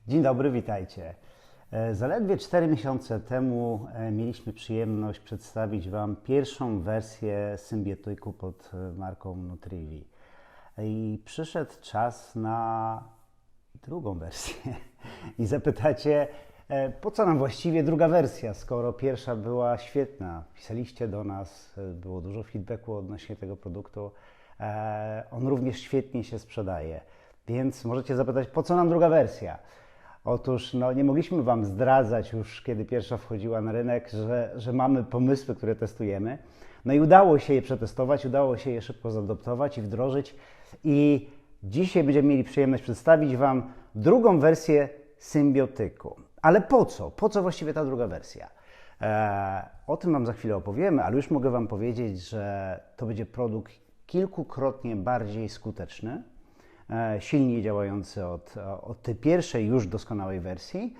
Dzień dobry, witajcie. Zaledwie 4 miesiące temu mieliśmy przyjemność przedstawić Wam pierwszą wersję symbiotyku pod marką Nutrivi. I przyszedł czas na drugą wersję. I zapytacie, po co nam właściwie druga wersja, skoro pierwsza była świetna. Pisaliście do nas, było dużo feedbacku odnośnie tego produktu. On również świetnie się sprzedaje. Więc możecie zapytać, po co nam druga wersja? Otóż nie mogliśmy Wam zdradzać już, kiedy pierwsza wchodziła na rynek, że mamy pomysły, które testujemy. No i udało się je przetestować, udało się je szybko zaadoptować i wdrożyć. I dzisiaj będziemy mieli przyjemność przedstawić Wam drugą wersję symbiotyku. Ale po co? Po co właściwie ta druga wersja? O tym Wam za chwilę opowiemy, ale już mogę Wam powiedzieć, że to będzie produkt kilkukrotnie bardziej skuteczny, silniej działający od tej pierwszej już doskonałej wersji.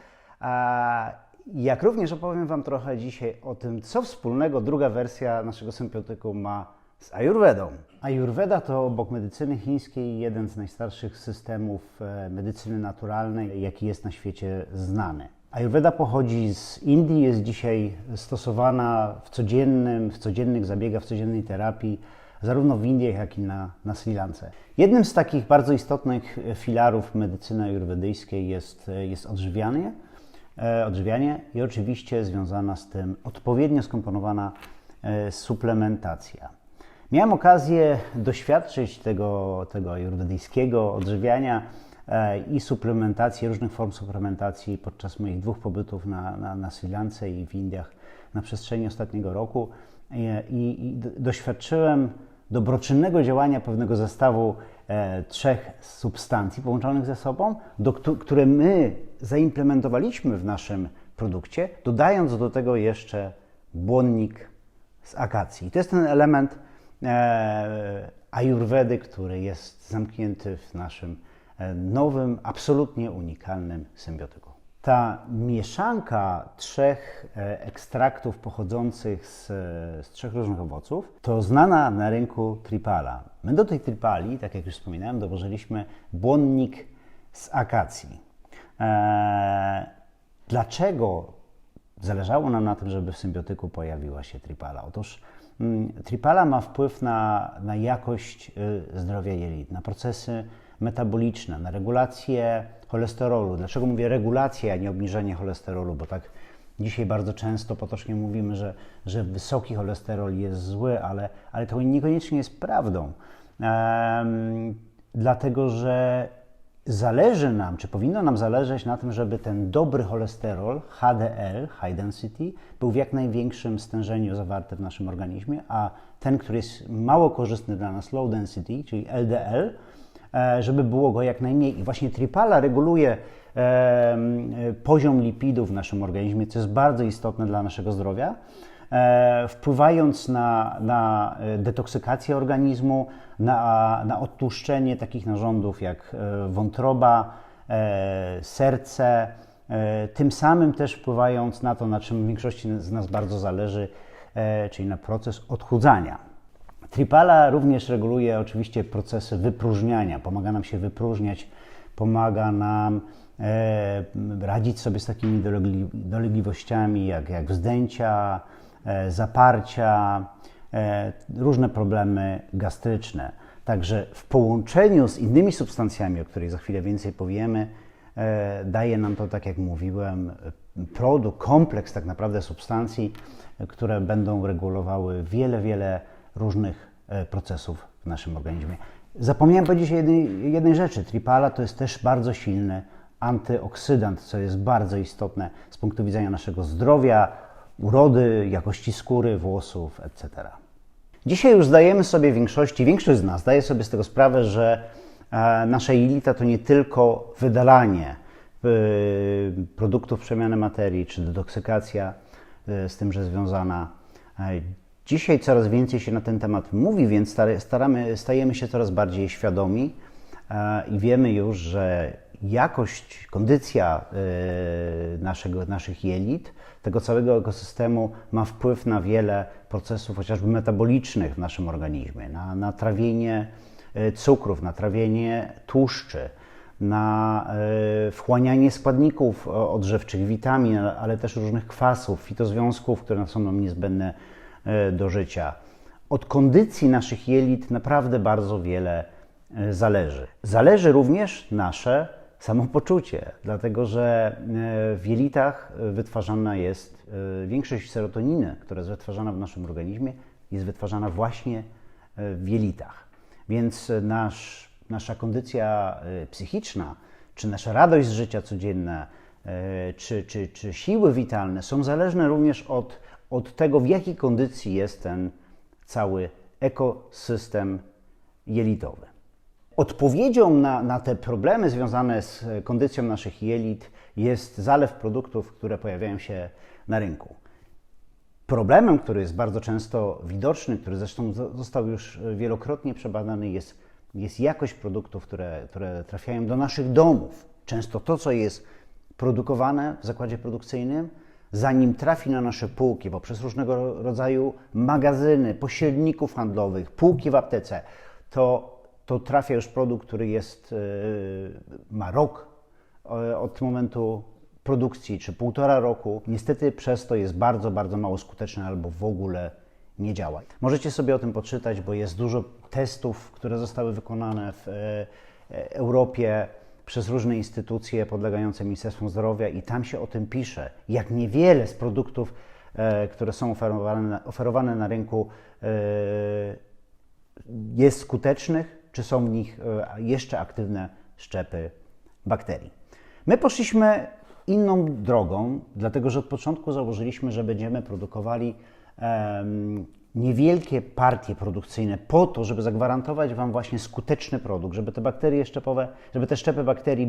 Jak również opowiem Wam trochę dzisiaj o tym, co wspólnego druga wersja naszego symbiotyku ma z Ayurvedą. Ayurveda to obok medycyny chińskiej jeden z najstarszych systemów medycyny naturalnej, jaki jest na świecie znany. Ayurveda pochodzi z Indii, jest dzisiaj stosowana w codziennych zabiegach, w codziennej terapii, zarówno w Indiach, jak i na Sri Lance. Jednym z takich bardzo istotnych filarów medycyny ajurwedyjskiej jest odżywianie i oczywiście związana z tym odpowiednio skomponowana suplementacja. Miałem okazję doświadczyć tego ajurwedyjskiego odżywiania i suplementacji, różnych form suplementacji podczas moich 2 pobytów na Sri Lance i w Indiach na przestrzeni ostatniego roku i doświadczyłem dobroczynnego działania pewnego zestawu 3 substancji połączonych ze sobą, które my zaimplementowaliśmy w naszym produkcie, dodając do tego jeszcze błonnik z akacji. I to jest ten element ajurwedy, który jest zamknięty w naszym nowym, absolutnie unikalnym symbiotyku. Ta mieszanka 3 ekstraktów pochodzących z 3 różnych owoców to znana na rynku tripala. My do tej tripali, tak jak już wspominałem, dołożyliśmy błonnik z akacji. Dlaczego zależało nam na tym, żeby w symbiotyku pojawiła się tripala? Otóż tripala ma wpływ na jakość zdrowia jelit, na procesy metaboliczne, na regulację cholesterolu. Dlaczego mówię regulacja, a nie obniżenie cholesterolu? Bo tak dzisiaj bardzo często potocznie mówimy, że wysoki cholesterol jest zły, ale to niekoniecznie jest prawdą. Dlatego, że zależy nam, czy powinno nam zależeć na tym, żeby ten dobry cholesterol, HDL, High Density, był w jak największym stężeniu zawarty w naszym organizmie, a ten, który jest mało korzystny dla nas, Low Density, czyli LDL, żeby było go jak najmniej. I właśnie tripala reguluje poziom lipidów w naszym organizmie, co jest bardzo istotne dla naszego zdrowia, wpływając na detoksykację organizmu, na odtłuszczenie takich narządów jak wątroba, serce, tym samym też wpływając na to, na czym większości z nas bardzo zależy, czyli na proces odchudzania. Tripala również reguluje oczywiście procesy wypróżniania, pomaga nam się wypróżniać, pomaga nam radzić sobie z takimi dolegliwościami jak wzdęcia, zaparcia, różne problemy gastryczne. Także w połączeniu z innymi substancjami, o których za chwilę więcej powiemy, daje nam to, tak jak mówiłem, produkt, kompleks tak naprawdę substancji, które będą regulowały wiele różnych procesów w naszym organizmie. Zapomniałem powiedzieć jednej rzeczy. Tripala to jest też bardzo silny antyoksydant, co jest bardzo istotne z punktu widzenia naszego zdrowia, urody, jakości skóry, włosów, etc. Dzisiaj już większość z nas zdaje sobie z tego sprawę, że nasze jelita to nie tylko wydalanie produktów przemiany materii, czy detoksykacja z tym, że związana. Dzisiaj coraz więcej się na ten temat mówi, więc stajemy się coraz bardziej świadomi i wiemy już, że jakość, kondycja naszych jelit, tego całego ekosystemu ma wpływ na wiele procesów chociażby metabolicznych w naszym organizmie, na trawienie cukrów, na trawienie tłuszczy, na wchłanianie składników odżywczych, witamin, ale też różnych kwasów, fitozwiązków, które są nam niezbędne do życia. Od kondycji naszych jelit naprawdę bardzo wiele zależy. Zależy również nasze samopoczucie, dlatego że w jelitach wytwarzana jest większość serotoniny, która jest wytwarzana w naszym organizmie, jest wytwarzana właśnie w jelitach. Więc nasza kondycja psychiczna, czy nasza radość z życia codzienna, czy siły witalne są zależne również od tego, w jakiej kondycji jest ten cały ekosystem jelitowy. Odpowiedzią na te problemy związane z kondycją naszych jelit jest zalew produktów, które pojawiają się na rynku. Problemem, który jest bardzo często widoczny, który zresztą został już wielokrotnie przebadany, jest jakość produktów, które trafiają do naszych domów. Często to, co jest produkowane w zakładzie produkcyjnym, zanim trafi na nasze półki poprzez różnego rodzaju magazyny, pośredników handlowych, półki w aptece, to trafia już produkt, który ma rok od momentu produkcji, czy 1,5 roku. Niestety przez to jest bardzo, bardzo mało skuteczny albo w ogóle nie działa. Możecie sobie o tym poczytać, bo jest dużo testów, które zostały wykonane w Europie przez różne instytucje podlegające Ministerstwu Zdrowia i tam się o tym pisze, jak niewiele z produktów, które są oferowane na rynku, jest skutecznych, czy są w nich jeszcze aktywne szczepy bakterii. My poszliśmy inną drogą, dlatego że od początku założyliśmy, że będziemy produkowali niewielkie partie produkcyjne po to, żeby zagwarantować Wam właśnie skuteczny produkt, żeby te bakterie szczepowe, żeby te szczepy bakterii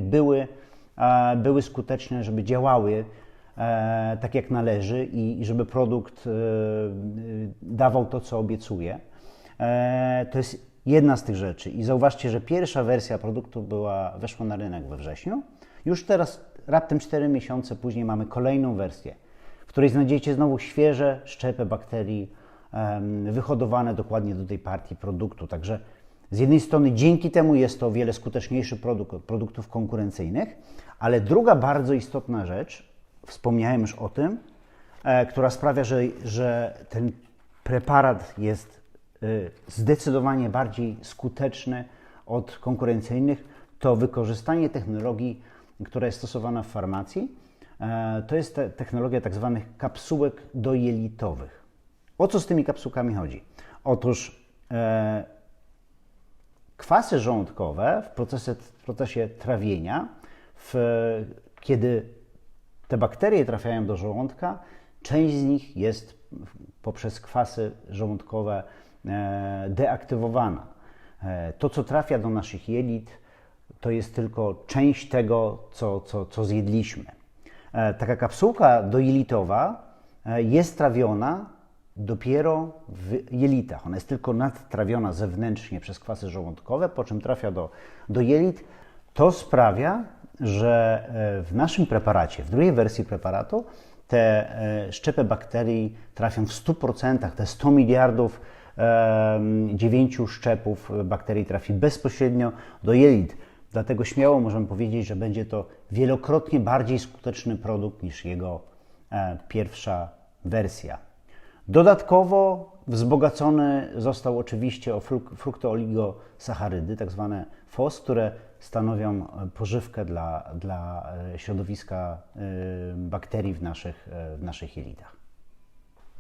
były skuteczne, żeby działały tak jak należy i żeby produkt dawał to, co obiecuje. To jest jedna z tych rzeczy i zauważcie, że pierwsza wersja produktu weszła na rynek we wrześniu. Już teraz, raptem 4 miesiące później, mamy kolejną wersję, w której znajdziecie znowu świeże szczepy bakterii wyhodowane dokładnie do tej partii produktu. Także z jednej strony dzięki temu jest to o wiele skuteczniejszy produkt od produktów konkurencyjnych, ale druga bardzo istotna rzecz, wspomniałem już o tym, która sprawia, że ten preparat jest zdecydowanie bardziej skuteczny od konkurencyjnych, to wykorzystanie technologii, która jest stosowana w farmacji. To jest technologia tak zwanych kapsułek dojelitowych. O co z tymi kapsułkami chodzi? Otóż kwasy żołądkowe w procesie trawienia, kiedy te bakterie trafiają do żołądka, część z nich jest poprzez kwasy żołądkowe deaktywowana. To, co trafia do naszych jelit, to jest tylko część tego, co zjedliśmy. Taka kapsułka dojelitowa jest trawiona dopiero w jelitach. Ona jest tylko nadtrawiona zewnętrznie przez kwasy żołądkowe, po czym trafia do jelit. To sprawia, że w naszym preparacie, w drugiej wersji preparatu, te szczepy bakterii trafią w 100%, te 100 miliardów 9 szczepów bakterii trafi bezpośrednio do jelit. Dlatego śmiało możemy powiedzieć, że będzie to wielokrotnie bardziej skuteczny produkt niż jego pierwsza wersja. Dodatkowo wzbogacony został oczywiście o fruktooligosacharydy, tak zwane FOS, które stanowią pożywkę dla środowiska bakterii w naszych jelitach.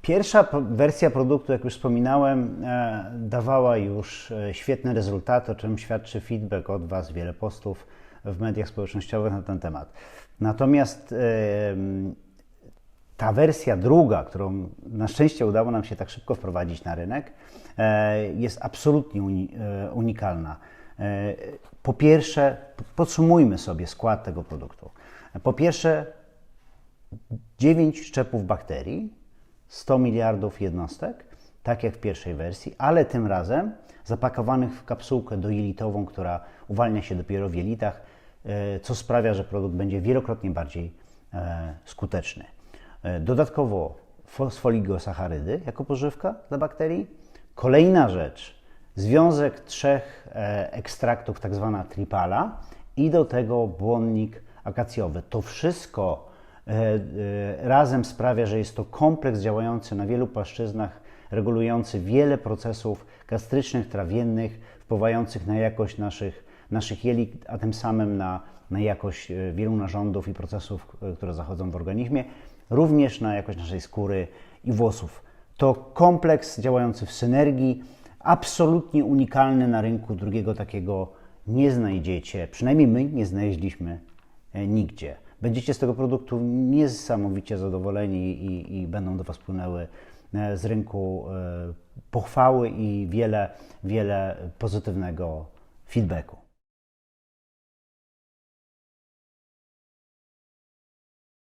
Pierwsza wersja produktu, jak już wspominałem, dawała już świetne rezultaty, o czym świadczy feedback od Was, wiele postów w mediach społecznościowych na ten temat. Natomiast ta wersja druga, którą na szczęście udało nam się tak szybko wprowadzić na rynek, jest absolutnie unikalna. Po pierwsze, podsumujmy sobie skład tego produktu. Po pierwsze, 9 szczepów bakterii, 100 miliardów jednostek, tak jak w pierwszej wersji, ale tym razem zapakowanych w kapsułkę dojelitową, która uwalnia się dopiero w jelitach, co sprawia, że produkt będzie wielokrotnie bardziej skuteczny. Dodatkowo fosfoligosacharydy jako pożywka dla bakterii. Kolejna rzecz, związek 3 ekstraktów, tak zwana tripala i do tego błonnik akacjowy. To wszystko razem sprawia, że jest to kompleks działający na wielu płaszczyznach, regulujący wiele procesów gastrycznych, trawiennych, wpływających na jakość naszych jelit, a tym samym na jakość wielu narządów i procesów, które zachodzą w organizmie, również na jakość naszej skóry i włosów. To kompleks działający w synergii, absolutnie unikalny na rynku, drugiego takiego nie znajdziecie, przynajmniej my nie znaleźliśmy nigdzie. Będziecie z tego produktu niesamowicie zadowoleni i będą do Was płynęły z rynku pochwały i wiele pozytywnego feedbacku.